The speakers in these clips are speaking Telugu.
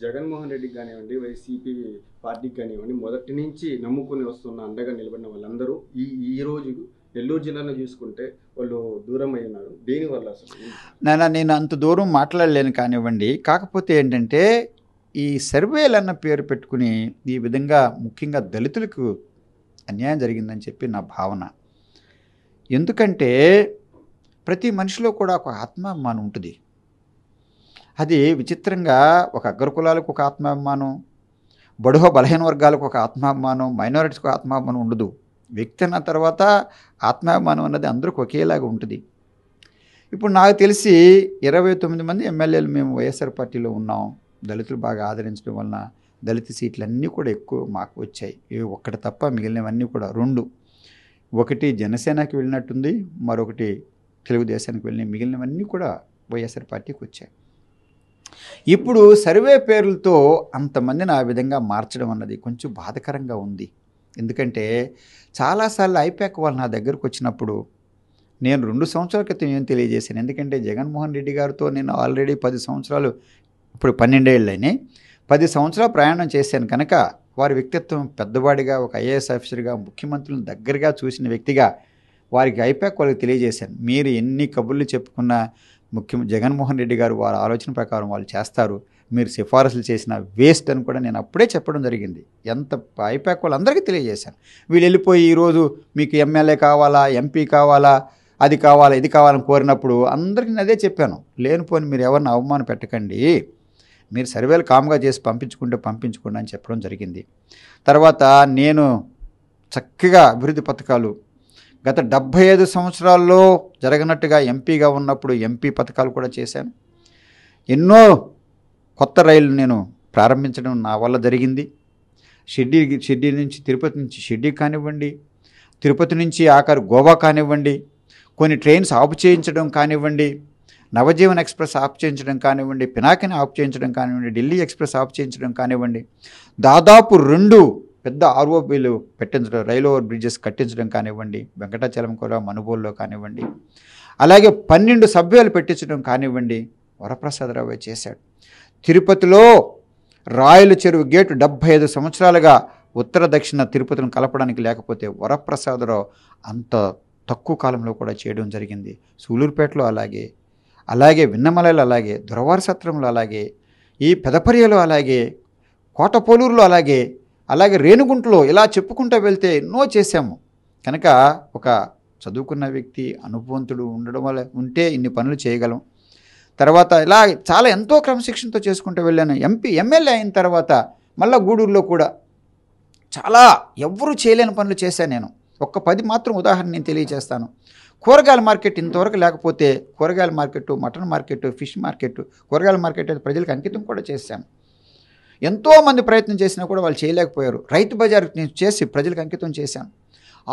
జగన్మోహన్ రెడ్డికి కానివ్వండి, వైసీపీ పార్టీకి కానివ్వండి, మొదటి నుంచి నమ్ముకుని వస్తున్న అండగా నిలబడిన వాళ్ళందరూ ఈ రోజు నెల్లూరు జిల్లాలో చూసుకుంటే వాళ్ళు దూరం అయినారు. దీనివల్ల అసలు నేను అంత దూరం మాట్లాడలేను కానివ్వండి. కాకపోతే ఏంటంటే ఈ సర్వేలు అన్న పేరు పెట్టుకుని ఈ విధంగా ముఖ్యంగా దళితులకు అన్యాయం జరిగిందని చెప్పి నా భావన. ఎందుకంటే ప్రతి మనిషిలో కూడా ఒక ఆత్మాభిమానం ఉంటుంది. అది విచిత్రంగా ఒక అగ్రకులాలకు ఒక ఆత్మాభిమానం, బడుహ బలహీన వర్గాలకు ఒక ఆత్మాభిమానం, మైనారిటీస్కి ఒక ఆత్మాభిమానం ఉండదు. వ్యక్తి అన్న తర్వాత ఆత్మాభిమానం అన్నది అందరికీ ఒకేలాగా ఉంటుంది. ఇప్పుడు నాకు తెలిసి 29 మంది ఎమ్మెల్యేలు మేము వైఎస్ఆర్ పార్టీలో ఉన్నాం. దళితులు బాగా ఆదరించడం వలన దళిత సీట్లు అన్నీ కూడా ఎక్కువ మాకు వచ్చాయి. ఇవి ఒక్కటి తప్ప మిగిలినవన్నీ కూడా 2. ఒకటి జనసేనకి వెళ్ళినట్టుంది, మరొకటి తెలుగుదేశానికి వెళ్ళిన, మిగిలినవన్నీ కూడా వైఎస్ఆర్ పార్టీకి వచ్చాయి. ఇప్పుడు సర్వే పేర్లతో అంతమందిని ఆ విధంగా మార్చడం అన్నది కొంచెం బాధకరంగా ఉంది. ఎందుకంటే చాలాసార్లు ఐపాక్ వాళ్ళు నా దగ్గరకు వచ్చినప్పుడు నేను 2 సంవత్సరాల క్రితం ఏం తెలియజేశాను. ఎందుకంటే జగన్మోహన్ రెడ్డి గారితో నేను ఆల్రెడీ 10 సంవత్సరాలు, ఇప్పుడు 12 ఏళ్ళని 10 సంవత్సరాలు ప్రయాణం చేశాను కనుక వారి వ్యక్తిత్వం పెద్దవాడిగా, ఒక ఐఏఎస్ ఆఫీసర్గా, ముఖ్యమంత్రులను దగ్గరగా చూసిన వ్యక్తిగా వారికి ఐపాక్ వాళ్ళకి తెలియజేశాను. మీరు ఎన్ని కబుర్లు చెప్పుకున్నా జగన్మోహన్ రెడ్డి గారు వారి ఆలోచన ప్రకారం వాళ్ళు చేస్తారు, మీరు సిఫారసులు చేసిన వేస్ట్ అని కూడా నేను అప్పుడే చెప్పడం జరిగింది. ఎంత ఐపాక్ వాళ్ళందరికీ తెలియజేశాను. వీళ్ళు వెళ్ళిపోయి ఈరోజు మీకు ఎమ్మెల్యే కావాలా, ఎంపీ కావాలా, అది కావాలా, ఇది కావాలని కోరినప్పుడు అందరికీ అదే చెప్పాను. లేనిపోని మీరు ఎవరిని అవమానం పెట్టకండి, మీరు సర్వేలు కామ్గా చేసి పంపించుకోండి అని చెప్పడం జరిగింది. తర్వాత నేను చక్కగా అభివృద్ధి పథకాలు గత 75 సంవత్సరాల్లో జరగనట్టుగా ఎంపీగా ఉన్నప్పుడు ఎంపీ పథకాలు కూడా చేశాను. ఎన్నో కొత్త రైళ్లు నేను ప్రారంభించడం నా వల్ల జరిగింది. షిర్డీ నుంచి తిరుపతి నుంచి షిర్డీ కానివ్వండి, తిరుపతి నుంచి ఆఖరు గోవా కానివ్వండి, కొన్ని ట్రైన్స్ ఆపు చేయించడం కానివ్వండి, నవజీవన్ ఎక్స్ప్రెస్ ఆఫ్ చేయించడం కానివ్వండి, పినాకిని ఆఫ్ చేయించడం కానివ్వండి, ఢిల్లీ ఎక్స్ప్రెస్ ఆఫ్ చేయించడం కానివ్వండి, దాదాపు 2 పెద్ద ఆర్ఓబీలు పెట్టించడం, రైల్ ఓవర్ బ్రిడ్జెస్ కట్టించడం కానివ్వండి, వెంకటాచలం కూడా మనుబోలులో కానివ్వండి, అలాగే 12 సభ్యులు పెట్టించడం కానివ్వండి, వరప్రసాదరావు చేశాడు. తిరుపతిలో రాయల చెరువు గేటు 75 సంవత్సరాలుగా ఉత్తర దక్షిణ తిరుపతిని కలపడానికి లేకపోతే వరప్రసాదరావు అంత తక్కువ కాలంలో కూడా చేయడం జరిగింది. సూలూరుపేటలో అలాగే విన్నమలలో అలాగే, దురవారి సత్రంలో అలాగే, ఈ పెదపర్యలో అలాగే, కోటపోలూరులో అలాగే రేణుగుంటలో, ఇలా చెప్పుకుంటూ వెళ్తే ఎన్నో చేశాము. కనుక ఒక చదువుకున్న వ్యక్తి, అనుభవంతుడు ఉండడం వల్ల ఉంటే ఇన్ని పనులు చేయగలం. తర్వాత ఇలా చాలా ఎంతో క్రమశిక్షణతో చేసుకుంటూ వెళ్ళాను. ఎమ్మెల్యే అయిన తర్వాత మళ్ళీ గూడూరులో కూడా చాలా ఎవ్వరూ చేయలేని పనులు చేశాను నేను. ఒక్క 10 మాత్రం ఉదాహరణ నేను తెలియజేస్తాను. కూరగాయల మార్కెట్ ఇంతవరకు లేకపోతే కూరగాయల market, mutton market, fish market, కూరగాయల మార్కెట్ అయితే ప్రజలకు అంకితం కూడా చేశాను. ఎంతోమంది ప్రయత్నం చేసినా కూడా వాళ్ళు చేయలేకపోయారు. రైతు బజార్ నేను చేసి ప్రజలకు అంకితం చేశాను.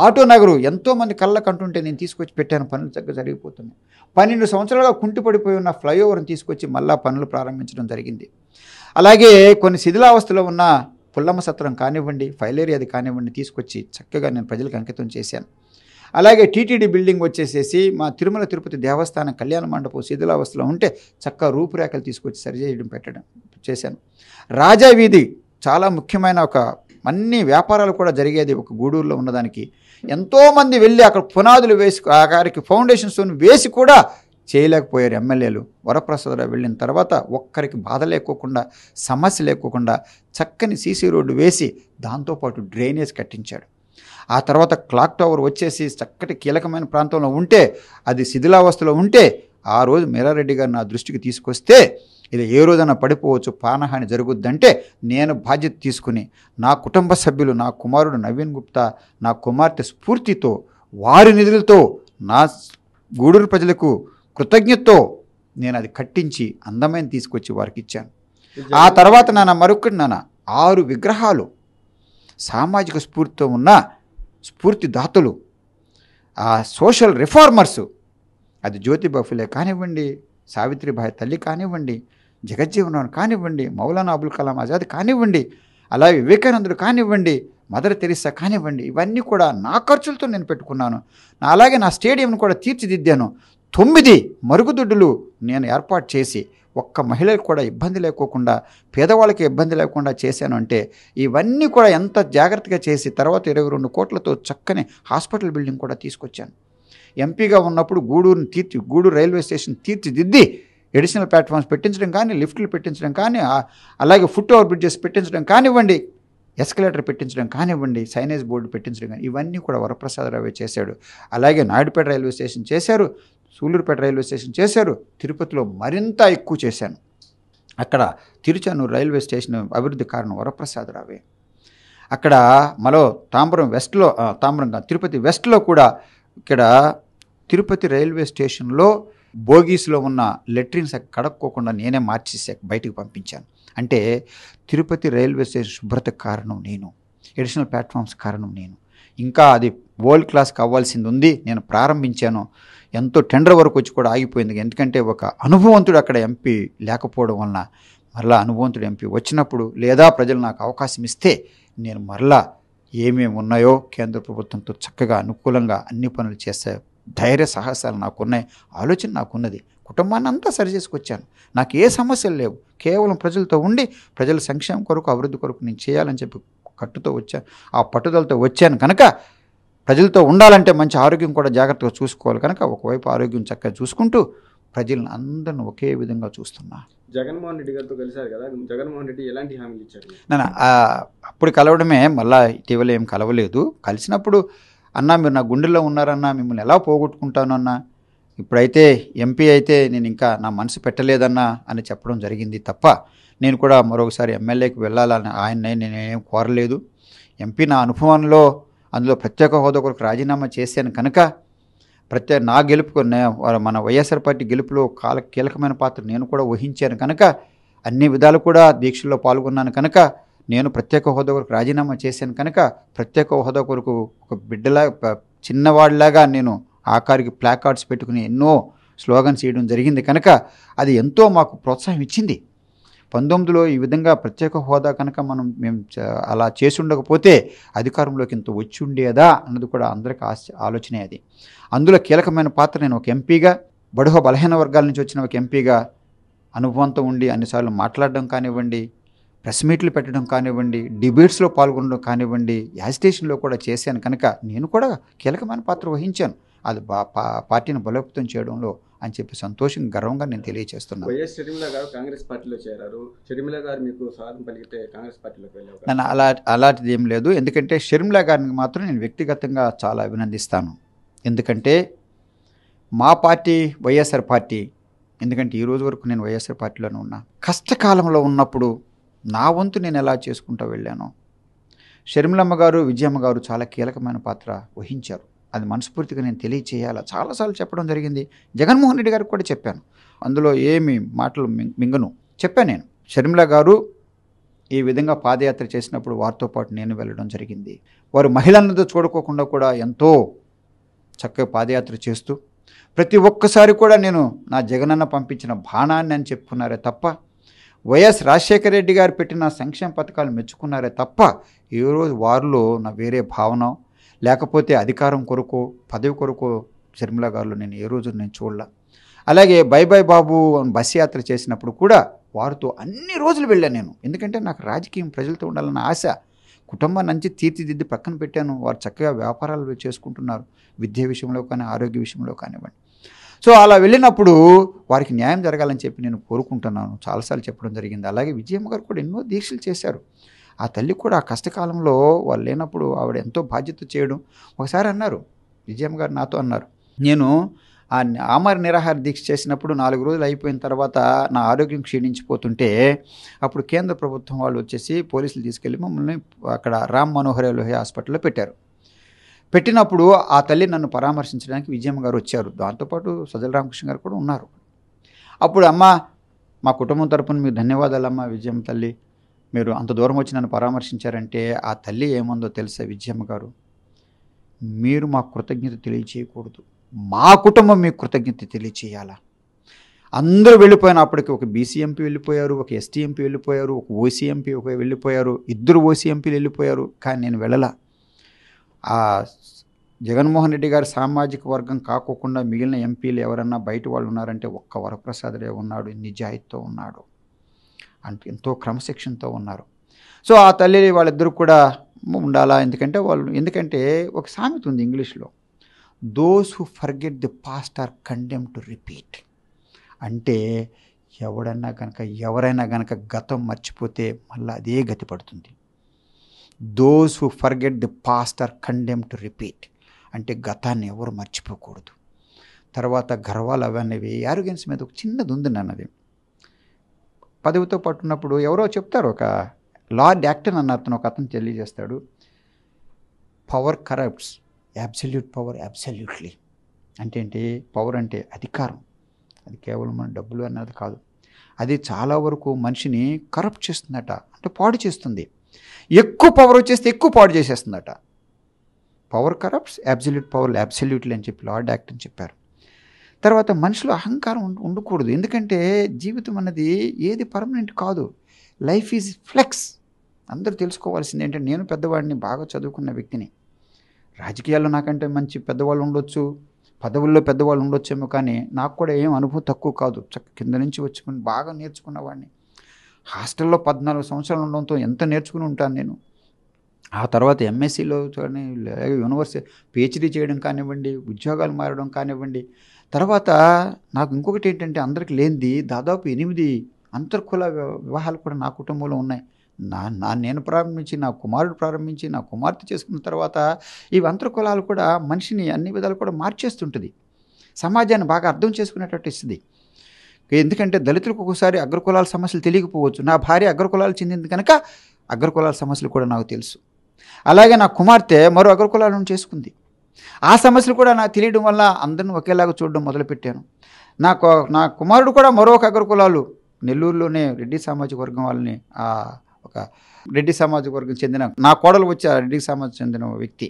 ఆటో నగరు ఎంతోమంది కళ్ళ కంటుంటే నేను తీసుకొచ్చి పెట్టాను, పనులు చక్కగా జరిగిపోతున్నాయి. 12 సంవత్సరాలుగా కుంటిపడిపోయి ఉన్న ఫ్లైఓవర్ని తీసుకొచ్చి మళ్ళా పనులు ప్రారంభించడం జరిగింది. అలాగే కొన్ని శిథిలావస్థలో ఉన్న పుల్లమ్మ సత్రం కానివ్వండి, ఫైలేరియాది కానివ్వండి తీసుకొచ్చి చక్కగా నేను ప్రజలకు అంకితం చేశాను. అలాగే టీటీడీ బిల్డింగ్ వచ్చేసేసి మా తిరుమల తిరుపతి దేవస్థానం కళ్యాణ మండపం శిథిలావస్థలో ఉంటే చక్కగా రూపురేఖలు తీసుకొచ్చి సరిచేయడం చేశాను. రాజా వీధి చాలా ముఖ్యమైన అన్ని వ్యాపారాలు కూడా జరిగేది ఒక గూడూరులో ఉన్నదానికి ఎంతోమంది వెళ్ళి అక్కడ పునాదులు వేసి గారికి ఫౌండేషన్ స్టోన్ వేసి కూడా చేయలేకపోయారు ఎమ్మెల్యేలు. వరప్రసాదరావు వెళ్ళిన తర్వాత ఒక్కరికి బాధ లేకోకుండా, సమస్య లేకోకుండా చక్కని సీసీ రోడ్డు వేసి దాంతోపాటు డ్రైనేజ్ కట్టించాడు. ఆ తర్వాత క్లాక్ టవర్ వచ్చేసి చక్కటి కీలకమైన ప్రాంతంలో ఉంటే, అది శిథిలావస్థలో ఉంటే ఆ రోజు మీరారెడ్డి గారు నా దృష్టికి తీసుకొస్తే ఇది ఏ రోజైనా పడిపోవచ్చు, ప్రాణహాని జరుగుద్దంటే నేను బాధ్యత తీసుకుని నా కుటుంబ సభ్యులు, నా కుమారుడు నవీన్ గుప్తా, నా కుమార్తె స్ఫూర్తితో, వారి నిధులతో, నా గూడూరు ప్రజలకు కృతజ్ఞతతో నేను అది కట్టించి అందమైన తీసుకొచ్చి వారికి ఇచ్చాను. ఆ తర్వాత మరొకటి 6 విగ్రహాలు సామాజిక స్ఫూర్తితో ఉన్న స్ఫూర్తిదాతలు, ఆ సోషల్ రిఫార్మర్సు, అది జ్యోతిబా ఫులే కానివ్వండి, సావిత్రిబాయి తల్లి కానివ్వండి, జగజ్జీవన్ కానివ్వండి, మౌలానా అబుల్ కలాం ఆజాద్ కానివ్వండి, అలాగే వివేకానందుడు కానివ్వండి, మదర్ తెరిసా కానివ్వండి, ఇవన్నీ కూడా నా ఖర్చులతో నేను పెట్టుకున్నాను. అలాగే నా స్టేడియంను కూడా తీర్చిదిద్దాను. 9 మరుగుదొడ్డులు నేను ఏర్పాటు చేసి ఒక్క మహిళలకు కూడా ఇబ్బంది లేకోకుండా, పేదవాళ్ళకి ఇబ్బంది లేకుండా చేశాను అంటే ఇవన్నీ కూడా ఎంత జాగ్రత్తగా చేసి తర్వాత 22 కోట్లతో చక్కని హాస్పిటల్ బిల్డింగ్ కూడా తీసుకొచ్చాను. ఎంపీగా ఉన్నప్పుడు గూడూరు రైల్వే స్టేషన్ తీర్చిదిద్ది ఎడిషనల్ ప్లాట్ఫామ్స్ పెట్టించడం కానీ, లిఫ్ట్లు పెట్టించడం కానీ, అలాగే ఫుట్ ఓవర్ బ్రిడ్జెస్ పెట్టించడం కానివ్వండి, ఎస్కలేటర్ పెట్టించడం కానివ్వండి, సైనేజ్ బోర్డు పెట్టించడం కానీ, ఇవన్నీ కూడా వరప్రసాదరావే చేశాడు. అలాగే నాయుడుపేట రైల్వే స్టేషన్ చేశారు, సూళ్ళూరుపేట రైల్వే స్టేషన్ చేశారు, తిరుపతిలో మరింత ఎక్కువ చేశాను. అక్కడ తిరుచానూరు రైల్వే స్టేషన్ అభివృద్ధి కారణం వరప్రసాదరావే. అక్కడ మరో తిరుపతి వెస్ట్లో కూడా ఇక్కడ తిరుపతి రైల్వే స్టేషన్లో బోగీస్లో ఉన్న లెట్రిన్స్ కడక్కోకుండా నేనే మార్చేసి బయటికి పంపించాను. అంటే తిరుపతి రైల్వే స్టేషన్ శుభ్రత కారణం నేను, ఎడిషనల్ ప్లాట్ఫామ్స్ కారణం నేను. ఇంకా అది వరల్డ్ క్లాస్కి అవ్వాల్సింది ఉంది, నేను ప్రారంభించాను. ఎంతో టెండర్ వరకు వచ్చి కూడా ఆగిపోయింది. ఎందుకంటే ఒక అనుభవంతుడు అక్కడ ఎంపీ లేకపోవడం వలన మరలా అనుభవంతుడు ఎంపీ వచ్చినప్పుడు లేదా ప్రజలు నాకు అవకాశం ఇస్తే నేను మరలా ఏమేమి ఉన్నాయో కేంద్ర ప్రభుత్వంతో చక్కగా అనుకూలంగా అన్ని పనులు చేసే ధైర్య సాహసాలు నాకున్నాయి, ఆలోచన నాకున్నది. కుటుంబాన్ని అంతా సరిచేసుకొచ్చాను. నాకు ఏ సమస్యలు లేవు. కేవలం ప్రజలతో ఉండి ప్రజల సంక్షేమం కొరకు, అభివృద్ధి కొరకు నేను చేయాలని చెప్పి కట్టుతో వచ్చాను. ఆ పట్టుదలతో వచ్చాను కనుక ప్రజలతో ఉండాలంటే మంచి ఆరోగ్యం కూడా జాగ్రత్తగా చూసుకోవాలి కనుక ఒకవైపు ఆరోగ్యం చక్కగా చూసుకుంటూ ప్రజలను అందరిని ఒకే విధంగా చూస్తున్నా. జగన్మోహన్ రెడ్డి గారితో కలిశారు కదా, జగన్మోహన్ రెడ్డి ఎలాంటి హామీలు ఇచ్చారు? నేను అప్పుడు కలవడమే, మళ్ళీ ఇటీవల ఏం కలవలేదు. కలిసినప్పుడు అన్నా మీరు నా గుండెల్లో ఉన్నారన్నా, మిమ్మల్ని ఎలా పోగొట్టుకుంటాను అన్నా, ఇప్పుడైతే ఎంపీ అయితే నేను ఇంకా నా మనసు పెట్టలేదన్నా అని చెప్పడం జరిగింది తప్ప నేను కూడా మరొకసారి ఎమ్మెల్యేకి వెళ్ళాలని ఆయన్ని నేనేం కోరలేదు. ఎంపీ నా అనుభవంలో అందులో ప్రత్యేక హోదా కొరకు రాజీనామా చేశాను కనుక నా గెలుపు మన వైఎస్ఆర్ పార్టీ గెలుపులో కీలకమైన పాత్ర నేను కూడా వహించాను కనుక అన్ని విధాలు కూడా దీక్షల్లో పాల్గొన్నాను కనుక నేను ప్రత్యేక హోదా కొరకు రాజీనామా చేశాను కనుక ప్రత్యేక హోదా కొరకు ఒక బిడ్డలా చిన్నవాడిలాగా నేను ఆఖరికి ప్లాకార్డ్స్ పెట్టుకుని ఎన్నో స్లోగన్స్ ఇవ్వడం జరిగింది కనుక అది ఎంతో మాకు ప్రోత్సాహం ఇచ్చింది. 19లో ఈ విధంగా ప్రత్యేక హోదా కనుక మేము అలా చేసి ఉండకపోతే అధికారంలోకి ఇంత వచ్చి ఉండేదా అన్నది కూడా అందరికీ ఆలోచనే. అది అందులో కీలకమైన పాత్ర నేను ఒక ఎంపీగా, బడుహ బలహీన వర్గాల నుంచి వచ్చిన ఒక ఎంపీగా అనుభవంతో ఉండి అన్నిసార్లు మాట్లాడడం కానివ్వండి, ప్రెస్ మీట్లు పెట్టడం కానివ్వండి, డిబేట్స్లో పాల్గొనడం కానివ్వండి, యాజిటేషన్లో కూడా చేశాను కనుక నేను కూడా కీలకమైన పాత్ర వహించాను. అది పార్టీని బలోపేతం చేయడంలో అని చెప్పి సంతోషంగా, గర్వంగా నేను తెలియజేస్తున్నాను. వైఎస్ షర్మిల గారు కాంగ్రెస్ పార్టీలో చేరారు. షర్మిల గారు మీకు స్వాగతం పలికితే కాంగ్రెస్ పార్టీలోకి వెళ్ళారు. నన్ను అలాంటిది ఏం లేదు. ఎందుకంటే షర్మిల గారిని మాత్రం నేను వ్యక్తిగతంగా చాలా అభినందిస్తాను. ఎందుకంటే మా పార్టీ వైఎస్ఆర్ పార్టీ, ఎందుకంటే ఈ రోజు వరకు నేను వైఎస్ఆర్ పార్టీలోనే ఉన్నా. కష్టకాలంలో ఉన్నప్పుడు నా వంతు నేను ఎలా చేసుకుంటూ వెళ్ళాను. షర్మిలమ్మ గారు, విజయమ్మ గారు చాలా కీలకమైన పాత్ర వహించారు. అది మనస్ఫూర్తిగా నేను తెలియచేయాలా చాలాసార్లు చెప్పడం జరిగింది. జగన్మోహన్ రెడ్డి గారికి కూడా చెప్పాను. అందులో ఏమి మాటలు మింగను చెప్పాను నేను. షర్మిల గారు ఈ విధంగా పాదయాత్ర చేసినప్పుడు వారితో పాటు నేను వెళ్ళడం జరిగింది. వారు మహిళలతో చూడుకోకుండా కూడా ఎంతో చక్కగా పాదయాత్ర చేస్తూ ప్రతి ఒక్కసారి కూడా నేను నా జగనన్న పంపించిన బాణాన్ని అని చెప్పుకున్నారే తప్ప, వైఎస్ రాజశేఖర రెడ్డి గారు పెట్టిన సంక్షేమ పథకాలు మెచ్చుకున్నారే తప్ప ఈరోజు వారిలో నా వేరే భావన లేకపోతే అధికారం కొరకు, పదవి కొరకు షర్మిల గారిలో నేను ఏ రోజు నేను చూడలే. అలాగే బై బై బాబు బస్ యాత్ర చేసినప్పుడు కూడా వారితో అన్ని రోజులు వెళ్ళాను నేను. ఎందుకంటే నాకు రాజకీయం ప్రజలతో ఉండాలన్న ఆశ. కుటుంబాన్ని నుంచి తీర్చిదిద్ది పక్కన పెట్టాను. వారు చక్కగా వ్యాపారాలు చేసుకుంటున్నారు, విద్య విషయంలో కానీ, ఆరోగ్య విషయంలో కానివ్వండి. సో అలా వెళ్ళినప్పుడు వారికి న్యాయం జరగాలని చెప్పి నేను కోరుకుంటున్నాను. చాలాసార్లు చెప్పడం జరిగింది. అలాగే విజయమ్మ గారు కూడా ఎన్నో దీక్షలు చేశారు. ఆ తల్లి కూడా ఆ కష్టకాలంలో వాళ్ళు లేనప్పుడు ఆవిడ ఎంతో బాధ్యత చేయడం. ఒకసారి అన్నారు, విజయమ్మ గారు నాతో అన్నారు, నేను ఆ ఆమర నిరాహార దీక్ష చేసినప్పుడు 4 రోజులు అయిపోయిన తర్వాత నా ఆరోగ్యం క్షీణించిపోతుంటే అప్పుడు కేంద్ర ప్రభుత్వం వాళ్ళు వచ్చేసి పోలీసులు తీసుకెళ్ళి మమ్మల్ని అక్కడ రామ్ మనోహర్ లోహియా హాస్పిటల్లో పెట్టారు. పెట్టినప్పుడు ఆ తల్లి నన్ను పరామర్శించడానికి విజయమ్మ గారు వచ్చారు. దాంతోపాటు సజ్జల రామకృష్ణ గారు కూడా ఉన్నారు. అప్పుడు అమ్మ, మా కుటుంబం తరపున మీకు ధన్యవాదాలు అమ్మ విజయమ్మ తల్లి, మీరు అంత దూరం వచ్చి నన్ను పరామర్శించారంటే ఆ తల్లి ఏముందో తెలుసా విజయమ్మ గారు, మీరు మా కృతజ్ఞత తెలియచేయకూడదు, మా కుటుంబం మీకు కృతజ్ఞత తెలియచేయాలా. అందరూ వెళ్ళిపోయిన అప్పటికి ఒక బీసీ ఎంపీ వెళ్ళిపోయారు, ఒక ఎస్టీ ఎంపీ వెళ్ళిపోయారు, ఒక ఓసీ ఎంపీ వెళ్ళిపోయారు, 2 ఓసీ ఎంపీలు వెళ్ళిపోయారు. కానీ నేను వెళ్ళలా. ఆ జగన్మోహన్ రెడ్డి గారి సామాజిక వర్గం కాకోకుండా మిగిలిన ఎంపీలు ఎవరన్నా బయట వాళ్ళు ఉన్నారంటే ఒక్క వరప్రసాదుడే ఉన్నాడు, నిజాయితీతో ఉన్నాడు, అంటే ఎంతో క్రమశిక్షణతో ఉన్నారు. సో ఆ తల్లి వాళ్ళిద్దరు కూడా ఉండాలా, ఎందుకంటే ఒక సామెత ఉంది ఇంగ్లీష్లో, those who forget the past are condemned to repeat. అంటే ఎవరైనా కనుక గతం మర్చిపోతే మళ్ళీ అదే గతి పడుతుంది. Those who forget the past are condemned to repeat. అంటే గతాన్ని ఎవరు మర్చిపోకూడదు. తర్వాత గర్వాలు అవన్నవి యారోగెన్స్ మీద ఒక చిన్నది ఉంది అన్నది. పదవితో పట్టున్నప్పుడు ఎవరో చెప్తారు, ఒక లార్డ్ యాక్టన్ అన్న అతను, ఒక అతను తెలియజేస్తాడు, power corrupts, absolute power absolutely. అంటే ఏంటి? పవర్ అంటే అధికారం, అది కేవలం మన డబ్బులు అన్నది కాదు, అది చాలా వరకు మనిషిని కరప్ట్ చేస్తుందట, అంటే పాడు చేస్తుంది. ఎక్కువ పవర్ వచ్చేస్తే ఎక్కువ పాడు చేసేస్తుందట. Power corrupts, absolute power absolutely అని చెప్పి లార్డ్ యాక్టన్ చెప్పారు. తర్వాత మనిషిలో అహంకారం ఉండకూడదు, ఎందుకంటే జీవితం అన్నది ఏది పర్మనెంట్ కాదు, లైఫ్ ఈజ్ ఫ్లెక్స్. అందరూ తెలుసుకోవాల్సింది ఏంటంటే, నేను పెద్దవాడిని, బాగా చదువుకున్న వ్యక్తిని, రాజకీయాల్లో నాకంటే మంచి పెద్దవాళ్ళు ఉండొచ్చు, పదవుల్లో పెద్దవాళ్ళు ఉండొచ్చేమో, కానీ నాకు కూడా ఏం అనుభవం తక్కువ కాదు, కింద నుంచి వచ్చుకుని బాగా నేర్చుకున్నవాడిని. హాస్టల్లో 14 సంవత్సరాలు ఉండడంతో ఎంత నేర్చుకుని ఉంటాను నేను. ఆ తర్వాత ఎంఎస్సీలో కానీ యూనివర్సిటీ పిహెచ్డీ చేయడం కానివ్వండి, ఉద్యోగాలు మారడం కానివ్వండి. తర్వాత నాకు ఇంకొకటి ఏంటంటే, అందరికి లేనిది దాదాపు 8 అంతర్కుల వివాహాలు కూడా నా కుటుంబంలో ఉన్నాయి. నేను ప్రారంభించి, నా కుమారుడు ప్రారంభించి, నా కుమార్తె చేసుకున్న తర్వాత ఈ అంతర్కులాలు కూడా మనిషిని అన్ని విధాలు కూడా మార్చేస్తుంటుంది, సమాజాన్ని బాగా అర్థం చేసుకునేటట్టు ఇస్తుంది. ఎందుకంటే దళితులకు ఒకసారి అగ్రకులాల సమస్యలు తెలియకపోవచ్చు, నా భార్య అగ్రకులాలు చెందింది కనుక అగ్రకులాల సమస్యలు కూడా నాకు తెలుసు. అలాగే నా కుమార్తె మరో అగ్రకులాలను చేసుకుంది, ఆ సమస్యలు కూడా నాకు తెలియడం వల్ల అందరిని ఒకేలాగా చూడడం మొదలుపెట్టాను. నా కుమారుడు కూడా మరొక అగ్రకులాలు, నెల్లూరులోనే రెడ్డి సామాజిక వర్గం వాళ్ళని, ఒక రెడ్డి సామాజిక వర్గం చెందిన నా కోడలు వచ్చి ఆ రెడ్డి సామాజిక చెందిన వ్యక్తి,